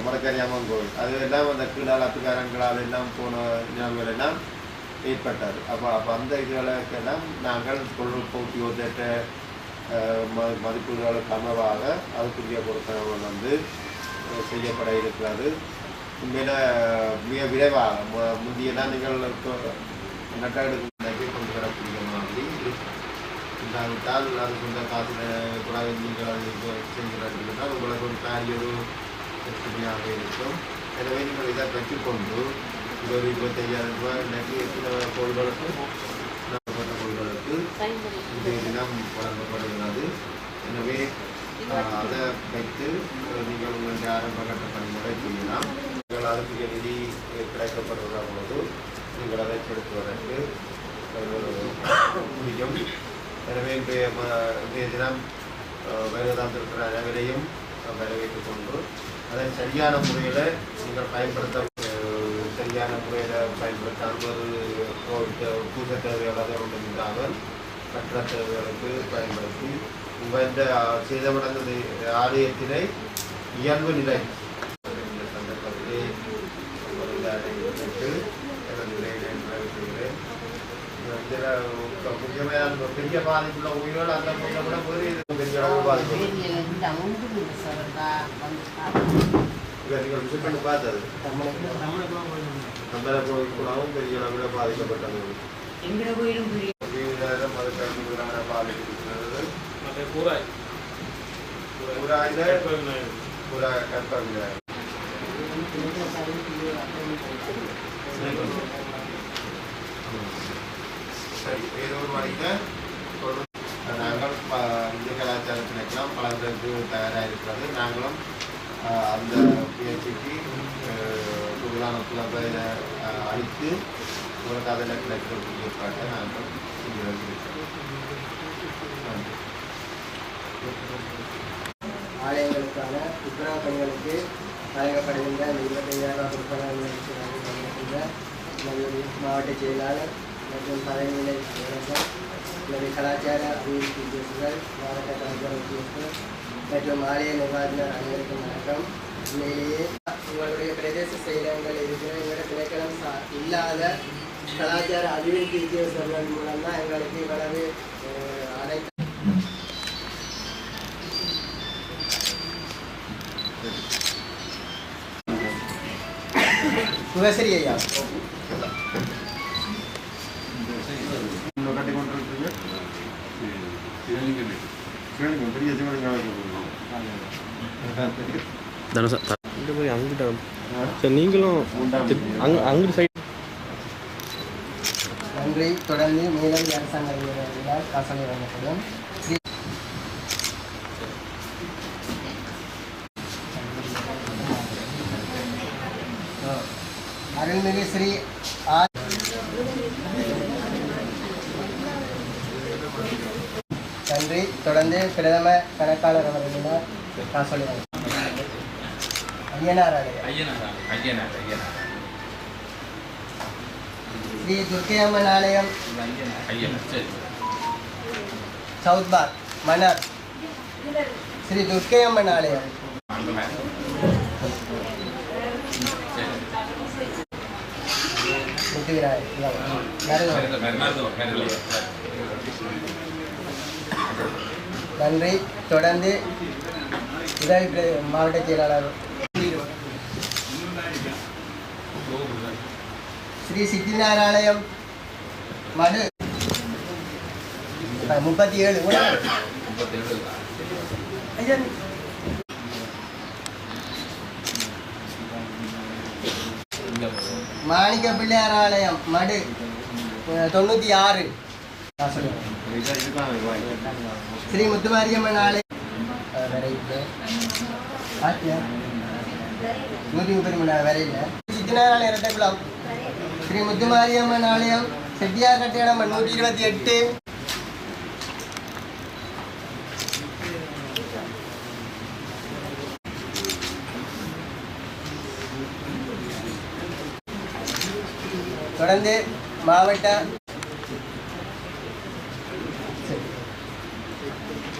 மரக்கரியாமன் கோவில் அது எல்லாம் அந்த கீழால் அத்துக்காரங்களால் எல்லாம் போன நிலவுகள் எல்லாம் ஏற்பட்டது. அப்போ அந்த இதுகளுக்கெல்லாம் நாங்கள் தொழில் போட்டி ஒத்த மதிப்பீடுகளுக்கு அமைவாக அதுக்குரிய பொருட்கள் வந்து செய்யப்பட இருக்கிறது. உண்மையில மிக விரைவாக முந்தையெல்லாம் நீங்கள் நட்டெடுப்பு கொண்டு வரக்கூடிய மாதிரி இல்லாவிட்டால் அது சொந்த காசில் கூட நீங்கள் அது செய்கிறார்கள் உங்களுக்கு ஒரு காரிய ஒரு பிரச்சனையாக இருக்கும். எனவே நீங்கள் இதை பெற்றுக்கொண்டு இது ஒரு 25,000 ரூபாய் இன்றைக்கு எத்தனை கோள்களுக்கு கோள்களுக்கு இன்றைய தினம் வழங்கப்படுகிறது. எனவே அதை வைத்து நீங்கள் உங்களுடைய ஆரம்ப கட்ட பணிகளை செய்யலாம். நீங்கள் அதுக்குரிய நிதி கிடைக்கப்படுகிற பொழுது நீங்கள் அதை செலுத்துவதற்கு முடியும். எனவே இன்றைய தினம் வருவதாந்திருக்கிற அனைவரையும் வரவேற்றுக் கொண்டு அதை சரியான முறையில் நீங்கள் சரியான முறையில் பயன்படுத்தாமல் பூஜை தேவையாக இருந்தாலும் மற்ற தேவைகளுக்கு பயன்படுத்தி இந்த சேதமடைந்த ஆலயத்தினை இயல்பு நிலை சந்தர்ப்பத்திலே முக்கியமான பெரிய பாதிப்புள்ள உயிரோடு அந்த கூட போது பெரிய அளவு பாதிப்பு நீங்கள் விசிட் பண்ணி பார்த்தது நம்மள கோயில் கூடவும் பெரிய அளவில் பாதிக்கப்பட்டது. மதுக்கல்விகளான பாதிக்கிறது கற்ப விநாயகர் சரி வேறொரு வழியில் நாங்கள் இந்திய கலாச்சாரத்தினெல்லாம் பலருக்கு தயாராக இருக்கிறது. நாங்களும் அந்த முயற்சிக்கு கூடுதலான புலம்பை அளித்து உங்களுக்கு அதில் கிடைக்கக்கூடிய ஏற்பாட்டை நாங்கள் ஆலயங்களுக்கான துப்புரவு பணிகளுக்கு வழங்கப்படுகின்ற 25,000 ரூபாய் மாவட்ட செயலாளர் மற்றும் தலைநிலை செயலர்கள் கலாச்சார அபிவிருத்தி உத்தியோகர்கள் மாவட்ட கலாச்சார உத்தியோகர்கள் மற்றும் ஆலய நிர்வாகினர் அனைவருக்கும் வணக்கம். உண்மையிலேயே உங்களுடைய பிரதேச செயலகங்கள் இருக்கிற எங்களோட திணைக்களம் இல்லாத கலாச்சார அபிவிருத்தி உத்தியோகர்கள் மூலம்தான் எங்களுக்கு இவ்வளவு அனைத்து சுகசரி ஐயா நீங்களும் நன்றி. தொடர்ந்து மேலும் அரசாங்க அதிகாரிகளால் காசோலை வழங்கப்படும். அருள்மிகு ஸ்ரீ நன்றி. தொடர்ந்து பிரதம கணக்காளர் அவர்களால் காசோலை ஐயனார் ஸ்ரீ துர்க்கையம்மன் ஆலயம் சவுத் பார் மன்னர் ஸ்ரீ துர்க்கையம்மன் ஆலயம் நன்றி. தொடர்ந்து உதவி மாவட்ட செயலாளர் ஸ்ரீ சித்தினார் ஆலயம் மடு 37 மாணிக்க பிள்ளையார் ஆலயம் மடு 96 ஸ்ரீ முத்துமாரியம்மன் ஆலயம் 133 வரையில் சித்தினார் ஆலயம் இரட்டைக்குளம் ஸ்ரீ முத்துமாரியம்மன் ஆலயம் செட்டியார் கட்டிடம் 128 தொடர்ந்து மாவட்ட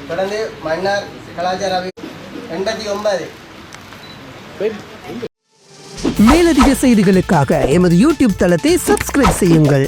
தொடர்ந்து மன்னார் கலாச்சார 89 மேலதிக செய்திகளுக்காக எமது யூடியூப் தளத்தை சப்ஸ்கிரைப் செய்யுங்கள்.